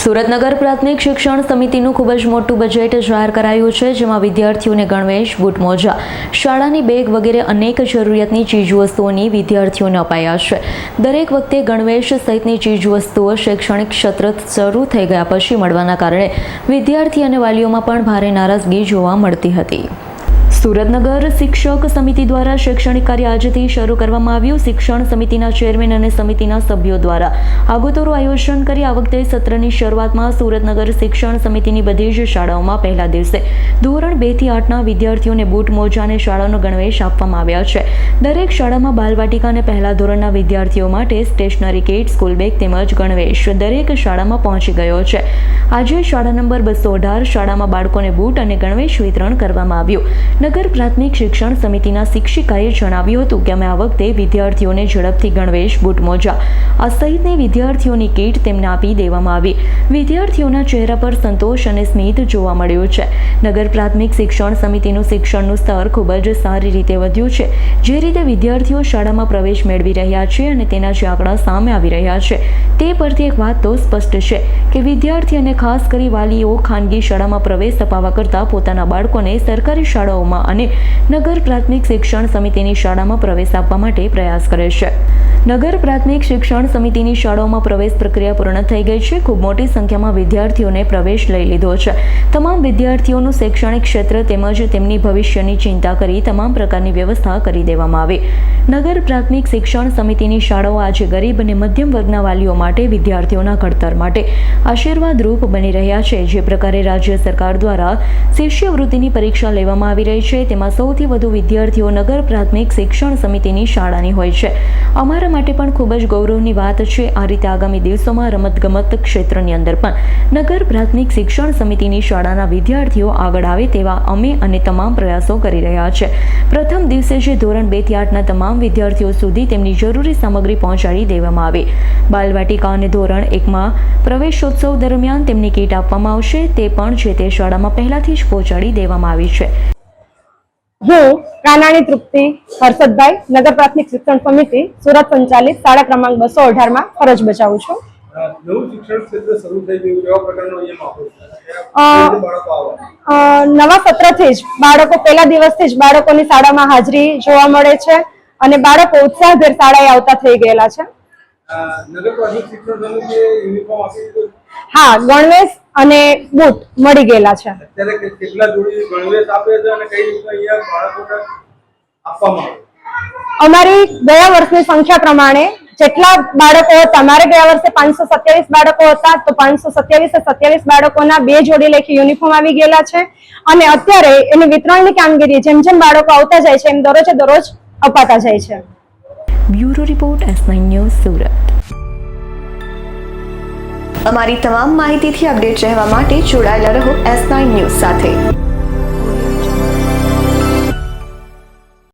સુરતનગર પ્રાથમિક શિક્ષણ સમિતિનું ખૂબ જ મોટું બજેટ જાહેર કરાયું છે, જેમાં વિદ્યાર્થીઓને ગણવેશ, બૂટ મોજા, શાળાની બેગ વગેરે અનેક જરૂરિયાતની ચીજવસ્તુઓની વિદ્યાર્થીઓને અપાયા છે. દરેક વખતે ગણવેશ સહિતની ચીજવસ્તુઓ શૈક્ષણિક ક્ષેત્ર શરૂ થઈ ગયા પછી મળવાના કારણે વિદ્યાર્થી અને વાલીઓમાં પણ ભારે નારાજગી જોવા મળતી હતી. સુરતનગર શિક્ષક સમિતિ દ્વારા શૈક્ષણિક કાર્ય આજથી શરૂ કરવામાં આવ્યું. શિક્ષણ સમિતિના ચેરમેન અને સમિતિના સભ્યો દ્વારા આગોતરું આયોજન કરી આ વખતે સત્રની શરૂઆતમાં સુરતનગર શિક્ષણ સમિતિની બધી જ શાળાઓમાં પહેલા દિવસે ધોરણ 2 થી 8ના વિદ્યાર્થીઓને બૂટ મોજા અને શાળાનો ગણવેશ આપવામાં આવ્યા છે. દરેક શાળામાં બાલવાટિકા અને પહેલા ધોરણના વિદ્યાર્થીઓ માટે સ્ટેશનરી કિટ, સ્કૂલ બેગ તેમજ ગણવેશ દરેક શાળામાં પહોંચી ગયો છે. આજે શાળા નંબર 218 શાળામાં બાળકોને બૂટ અને ગણવેશ વિતરણ કરવામાં આવ્યું. નગર પ્રાથમિક શિક્ષણ સમિતિના શિક્ષિકાએ જણાવ્યું હતું કે અમે આ વખતે વિદ્યાર્થીઓને ઝડપથી ગણવેશ, બૂટ મોજા આ સહિતની વિદ્યાર્થીઓની કીટ તેમને આપી દેવામાં આવી. વિદ્યાર્થીઓના ચહેરા પર સંતોષ અને સ્મિત જોવા મળ્યું છે. નગર પ્રાથમિક શિક્ષણ સમિતિનું શિક્ષણનું સ્તર ખૂબ જ સારી રીતે વધ્યું છે. જે રીતે વિદ્યાર્થીઓ શાળામાં પ્રવેશ મેળવી રહ્યા છે અને તેના જે આંકડા સામે આવી રહ્યા છે તે પરથી એક વાત તો સ્પષ્ટ છે કે વિદ્યાર્થી અને ખાસ કરી વાલીઓ ખાનગી શાળામાં પ્રવેશ અપાવવા કરતાં પોતાના બાળકોને સરકારી શાળાઓમાં અને નગર પ્રાથમિક શિક્ષણ સમિતિની શાળામાં પ્રવેશ આપવા માટે પ્રયાસ કરે છે. નગર પ્રાથમિક શિક્ષણ સમિતિની શાળાઓમાં પ્રવેશ પ્રક્રિયા પૂર્ણ થઈ ગઈ છે. ખૂબ મોટી સંખ્યામાં વિદ્યાર્થીઓને પ્રવેશ લઈ લીધો છે. તમામ વિદ્યાર્થીઓનું શૈક્ષણિક ક્ષેત્ર તેમજ તેમની ભવિષ્યની ચિંતા કરી તમામ પ્રકારની વ્યવસ્થા કરી દેવામાં આવી. નગર પ્રાથમિક શિક્ષણ સમિતિની શાળાઓ આજે ગરીબ અને મધ્યમ વર્ગના વાલીઓ માટે વિદ્યાર્થીઓના ઘડતર માટે આશીર્વાદરૂપ બની રહ્યા છે. જે પ્રકારે રાજ્ય સરકાર દ્વારા શિષ્યવૃત્તિની પરીક્ષા લેવામાં આવી રહી છે તેમાં સૌથી વધુ વિદ્યાર્થીઓ નગર પ્રાથમિક શિક્ષણ સમિતિની શાળાની હોય છે. અમારા માટે પણ ખૂબ જ ગૌરવની વાત છે. આ રીતે આગામી દિવસોમાં રમતગમત ક્ષેત્રની અંદર પણ નગર પ્રાથમિક શિક્ષણ સમિતિની શાળાના વિદ્યાર્થીઓ આગળ આવે તેવા અમે અને તમામ પ્રયાસો કરી રહ્યા છે. પ્રથમ દિવસે જે ધોરણ 2 થી 8ના તમામ વિદ્યાર્થીઓ સુધી તેમની જરૂરી સામગ્રી પહોંચાડી દેવામાં આવી. બાલવાટિકા અને ધોરણ 1માં પ્રવેશોત્સવ દરમિયાન તેમની કીટ આપવામાં આવશે તે પણ જે તે શાળામાં પહેલાથી જ પહોંચાડી દેવામાં આવી છે. હું કાનાણી તૃપ્તિ હર્ષદભાઈ નગર પ્રાથમિક શિક્ષણ સમિતિ સુરત સંચાલિત શાળા ક્રમાંક 218 માં ફરજ બજાવું છું. નવું શિક્ષણ ક્ષેત્ર શરૂ થઈ ગયું, કેવા પ્રકારનો અહીંયા માહોલ છે? નવા સત્રથી જ બાળકો પહેલા દિવસથી જ બાળકોની શાળામાં હાજરી જોવા મળે છે અને બાળકો ઉત્સાહભેર શાળાએ આવતા થઈ ગયેલા છે. નગર પ્રાથમિક શિક્ષણ સમિતિએ યુનિફોર્મ આપી દીધું? હા, ગણવેશ અને બૂટ મળી ગયેલા છે. અત્યારે કેટલા જોડી ગણવેશ આપે છે અને કઈ રીતે અહીંયા બાળકોને આપવામાં આવે? અમારી ગયા વર્ષની સંખ્યા પ્રમાણે જેટલા બાળકો હતા, અમારે ગયા વર્ષે 527 બાળકો હતા તો 527 બાળકોના 2 જોડી લેખી યુનિફોર્મ આવી ગયેલા છે અને અત્યારે એની વિતરણની કામગીરી જેમ જેમ બાળકો આવતા જાય છે એમ દરરોજ અપાતા જાય છે. Bureau report S9 news Surat. અમારી તમામ માહિતીથી અપડેટ રહેવા માટે જોડાયેલા રહો S9 ન્યૂઝ સાથે.